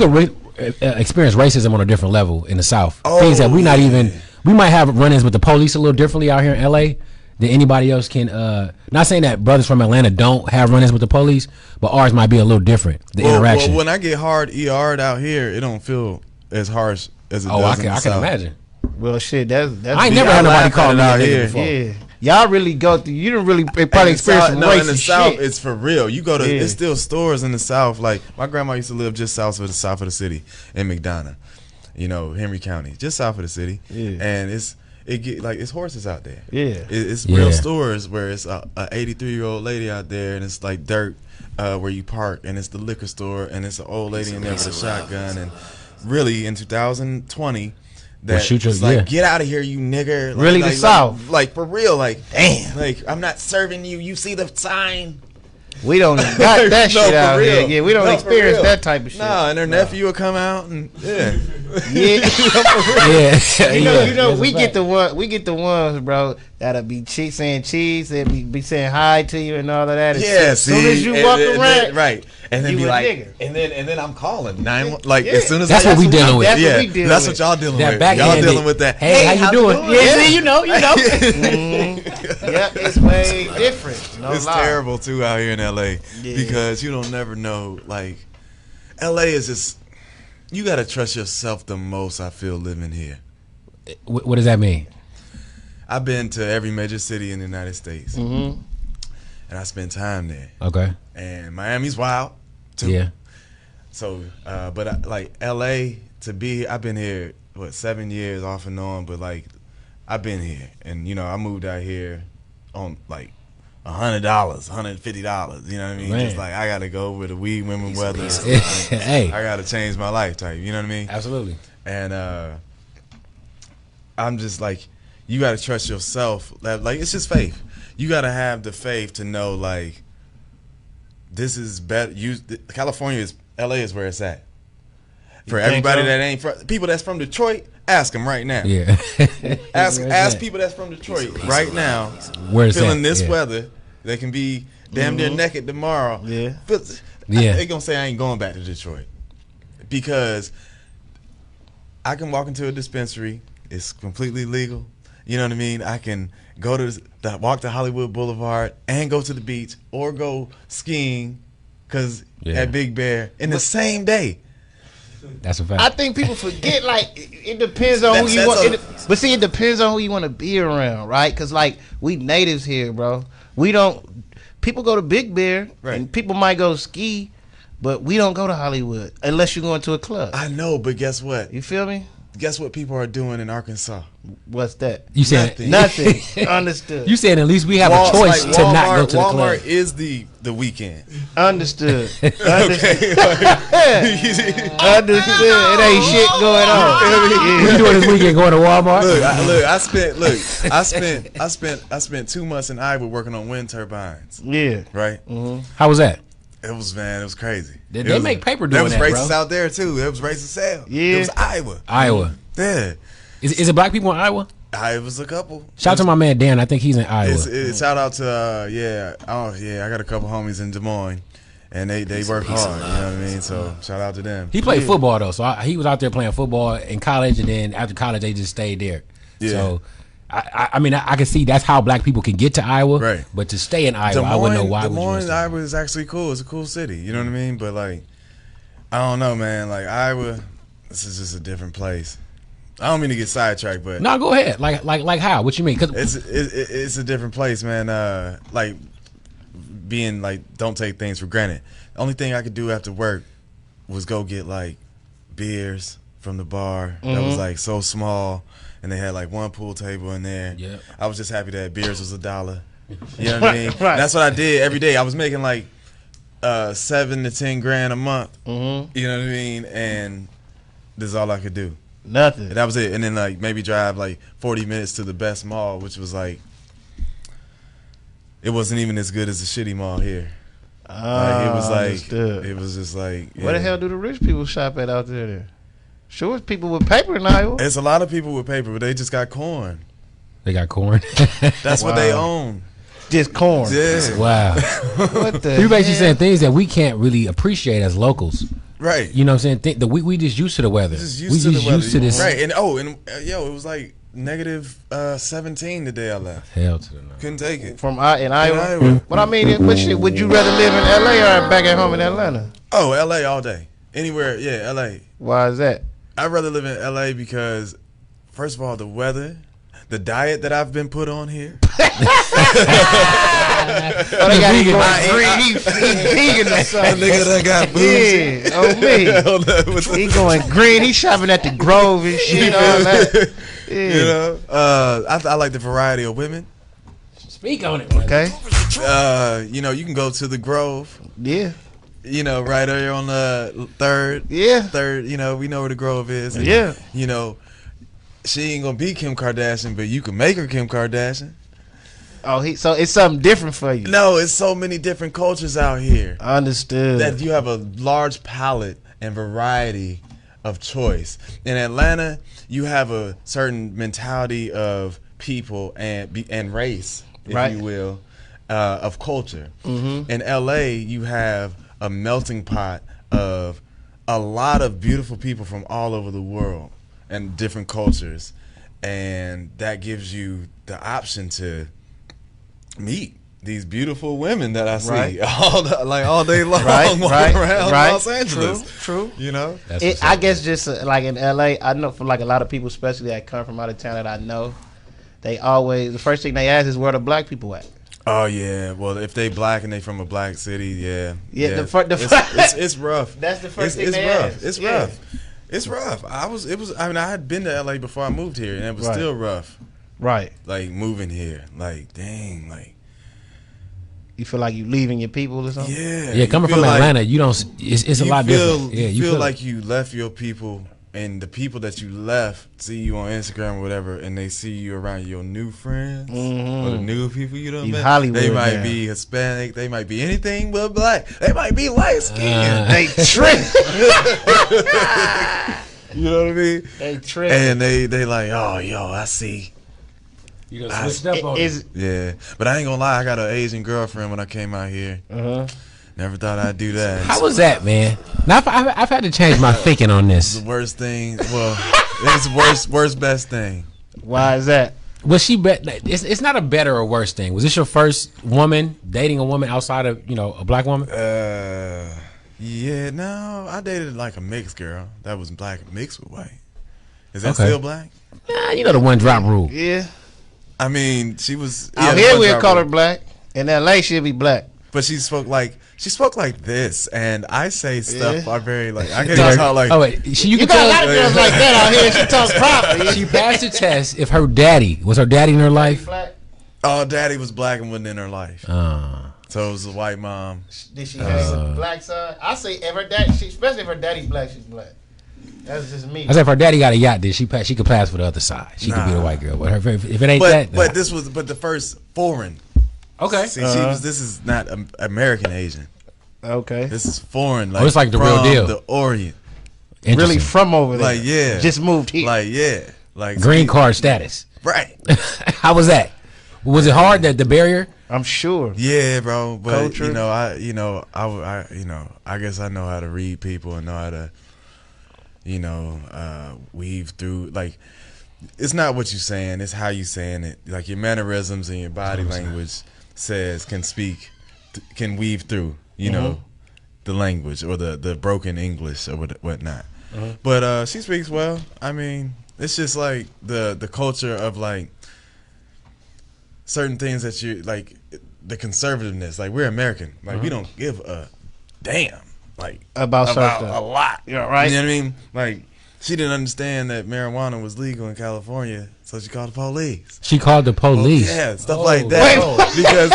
experience racism on a different level in the South. Oh, things that we not even. We might have run-ins with the police a little differently out here in LA than anybody else can. Not saying that brothers from Atlanta don't have run-ins with the police, but ours might be a little different. The interaction. Well, when I get hard ER'd out here, it don't feel as harsh as it does in the I South. can imagine. Well, shit, that's I ain't never had nobody call me out here before. Yeah. Y'all really go through. You didn't really probably experience some racist in the South, shit. it's for real. You go to, it's still stores in the South. Like my grandma used to live just south of the city in McDonough, Henry County, just south of the city. Yeah. And it's horses out there. Yeah, it's real stores where it's a 83-year-old lady out there, and it's like dirt where you park, and it's the liquor store, and it's an old lady in there with a shotgun, and really in 2020. Get out of here, you nigger. Really, the South. Like, for real, like, damn. Like, I'm not serving you. You see the sign? We don't got that shit out here. Yeah, we don't experience that type of shit. No, and her nephew will come out and yeah. We get the ones, bro, that'll be saying cheese, they be saying hi to you and all of that. Yeah, as soon as you walk around, right, and then be like, nigger. and then I'm calling as soon as that's what we dealing with. That's what y'all dealing with. Y'all dealing with that. Hey, how you doing? Yeah, you know. Yep, it's way different. It's terrible too out here in LA because you don't never know. Like, LA is just, you gotta trust yourself the most. I feel living here. What does that mean? I've been to every major city in the United States, and I spent time there. Okay. And Miami's wild too. Yeah. So, but like LA, I've been here 7 years off and on, but like I've been here, and I moved out here on like $100, $150. You know what I mean? Man. Just like I gotta go with the weed, women, weather. Hey, I gotta change my life type. You know what I mean? Absolutely. And I'm just like, you gotta trust yourself. Like, it's just faith. You gotta have the faith to know, like, this is better. California LA is where it's at. For everybody that ain't people that's from Detroit, ask them right now. Yeah. ask people that's from Detroit right now. Where's feeling this weather? They can be damn near naked tomorrow. Yeah. They gonna say I ain't going back to Detroit because I can walk into a dispensary. It's completely legal. You know what I mean? I can go walk to Hollywood Boulevard and go to the beach or go skiing at Big Bear in the same day. That's a fact. I think people forget, like, it depends on who you want. But see, it depends on who you want to be around, right? Because, like, we natives here, bro. People go to Big Bear, and people might go ski, but we don't go to Hollywood unless you're going to a club. I know, but guess what? You feel me? Guess what people are doing in Arkansas? What's that? You said nothing. Understood. You said at least we have a choice to not go to the club. Walmart is the weekend. Understood. Understood. It ain't shit going on. What you doing this weekend? Going to Walmart? I spent 2 months in Iowa working on wind turbines. Yeah. Right. Mm-hmm. How was that? It was crazy. They make paper doing that, bro. There was racists bro. out there too. There was racist hell. Yeah. It was Iowa. Yeah. Is it black people in Iowa? It was a couple. Shout out to my man Dan. I think he's in Iowa. Shout out to I got a couple homies in Des Moines, and they work hard. You know what I mean? So shout out to them. He played football though, so he was out there playing football in college, and then after college they just stayed there. Yeah. So I mean I can see that's how black people can get to Iowa, right? But to stay in Iowa, I wouldn't know why. Des Moines, Iowa is actually cool. It's a cool city. You know what I mean? But like, I don't know, man. Like Iowa, this is just a different place. I don't mean to get sidetracked, but no, go ahead. Like how? What you mean? Cause it's a different place, man. Like being like, don't take things for granted. The only thing I could do after work was go get like beers from the bar that was like so small, and they had like one pool table in there. Yeah, I was just happy that beers was $1. You know what I mean? Right. That's what I did every day. I was making like $7 to $10 grand a month. You know what I mean? And this is all I could do. Nothing. That was it. And then like maybe drive like 40 minutes to the best mall, which was like, it wasn't even as good as the shitty mall here. Like, it was like understood. It was just like, where the hell do the rich people shop at out there then? Sure, it's people with paper in Iowa. It's a lot of people with paper, but they just got corn. They got corn. That's what they own. just corn. Yeah. Wow. What the? You're basically hell? saying things that we can't really appreciate as locals. Right. You know what I'm saying? We just used to the weather. Just We used to the weather. used to this. Right. And yo, it was like negative 17 the day I left. Hell to the no. Couldn't take it. In Iowa. But I mean, what shit? Would you rather live in L.A. or back at home in Atlanta? Oh, L.A. all day. Anywhere. Yeah, L.A. Why is that? I'd rather live in L.A. because, first of all, the weather, the diet that I've been put on here. Oh, they got him going green. He vegan or something. Nigga that got boozy. Yeah, on me. He going green. He shopping at the Grove and shit. All that. Yeah. You know, I like the variety of women. Speak on it. Man. Okay. You know, you can go to the Grove. Yeah. You know, right there on the third. Yeah. Third. You know, we know where the Grove is. And, Yeah. You know, she ain't gonna be Kim Kardashian, but you can make her Kim Kardashian. Oh, so it's something different for you. No, it's so many different cultures out here. Understood. That you have a large palette and variety of choice. In Atlanta, you have a certain mentality of people and race, if Right. you will, of culture. Mm-hmm. In LA, you have a melting pot of a lot of beautiful people from all over the world and different cultures, and that gives you the option to meet these beautiful women that I see Right. all day long, Right, walking around right. Los Angeles. True. You know, I guess just like in LA, I know for like a lot of people, especially that come from out of town that I know, they always the first thing they ask is where the black people at. oh yeah. Well, if they black and they from a black city, yeah. Yeah, It's rough. That's the first thing it's they rough. ask. It's Yeah. rough. It's rough. I mean, I had been to LA before I moved here, and it was Right. still rough. Right. Like moving here, like dang, like You feel like you leaving your people or something? yeah. Yeah, coming from Atlanta, you don't. It's a you lot feel, different. Yeah, you feel like you left your people, and the people that you left see you on Instagram or whatever, and they see you around your new friends or the new people you done You met. Hollywood they might now. be Hispanic, they might be anything but black. They might be light skinned. They trip. You know what I mean? They trip. And they like, oh yo, I see. you done switched up on it. Is Yeah, but I ain't gonna lie, I got an Asian girlfriend when I came out here. Never thought I'd do that. How was that, man? Now I've had to change my thinking on It's this. the worst thing. Well, it's the worst best thing. why is that? Was she it's not a better or worse thing. Was this your first woman dating a woman outside of a black woman? Yeah, no, I dated like a mixed girl that was black mixed with white. Is that Okay. still black? Nah, you know the one drop rule. Yeah. I mean, she was. Out the here one we'll drop call her rule. black. In LA she'll be black. But she spoke like this, and I say stuff. Yeah. I very like. I can talk like. Oh wait, you You can got a tell lot of girls like that out here. She talks proper. she passed the test if her daddy was her daddy in her life. Black. Oh, daddy was black and wasn't in her life, so it was a white mom. Did she have a black side? I say if her dad, especially if her daddy's black, she's black. That's just me. I said if her daddy got a yacht, then she could pass for the other side. She could be the white girl. But if it ain't that, But nah. this was the first foreign. Okay. See, this is not American Asian. Okay. This is foreign. Like, it's like the real from deal. The Orient. Really Interesting. from over there. Like, yeah. Just moved here. Like, yeah. Like Green card status. Right. How was that? Was it hard that the barrier? I'm sure. Yeah, bro. But Culture. I guess I know how to read people and know how to, weave through. Like, it's not what you're saying; it's how you saying it. Like your mannerisms and your body language can weave through. The language or the broken English or whatnot. But she speaks well. I mean, it's just like the culture of like certain things that you like, the conservativeness. Like we're American. Like we don't give a damn. Like About a stuff. lot. Yeah, right. You know what I mean? Like she didn't understand that marijuana was legal in California, so she called the police. She called the police. Yeah, stuff like that. Because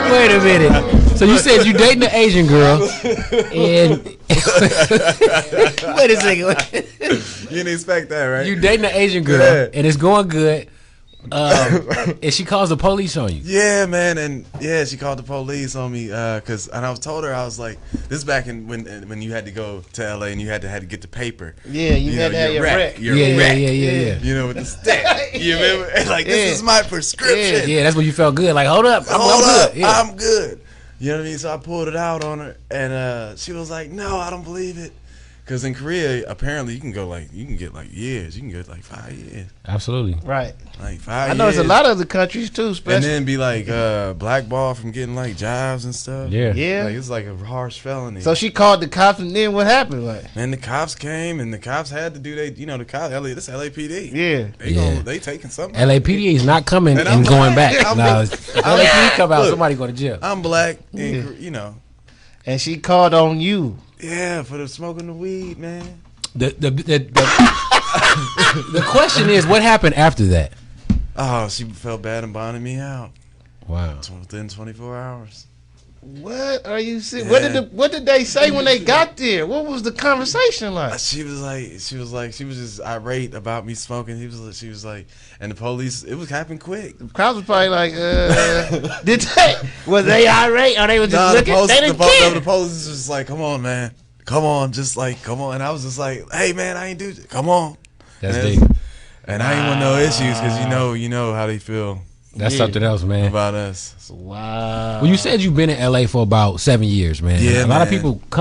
Wait a minute. So you said you dating an Asian girl, and Wait a second. you didn't expect that, right? you dating an Asian girl, Yeah. and it's going good. And she calls the police on you. Yeah, man, and yeah, she called the police on me and I was told her, I was like, this is back in when you had to go to LA and you had to get the paper. Yeah, you had to have your rec. Yeah. You know, with the stamp. You remember? Like, this is my prescription. Yeah, that's when you felt good. Like, hold up, I'm good. Yeah. I'm good. You know what I mean? So I pulled it out on her, and she was like, "No, I don't believe it." Because in Korea, apparently, you can get like years. You can get like 5 years. Absolutely. Right. Like 5 years. I know it's a lot of other countries too, especially. And then be like blackballed from getting like jobs and stuff. Yeah. Yeah. Like, it's like a harsh felony. So she called the cops, and then what happened? Like, and the cops came, and the cops had to do the cops. This LAPD. yeah. They taking something. LAPD is not coming and going back. No, LAPD come out, somebody go to jail. I'm black, and And she called on you. Yeah, for the smoking the weed, man. The question is, what happened after that? Oh, she felt bad and bonded me out. Wow. Within 24 hours. What are you saying? Yeah. What did they say when they got there? What was the conversation like? She was just irate about me smoking. She was like, and the police, it was happening quick. The cops was probably like, was they irate or they were just looking? They didn't care. The police was just like, come on, man. Come on. And I was just like, hey, man, I ain't do it. Come on. That's deep. And I ain't want no issues because you know how they feel. That's something else, man. About us. Wow. Well, you said you've been in LA for about 7 years, man. Yeah, a lot of people come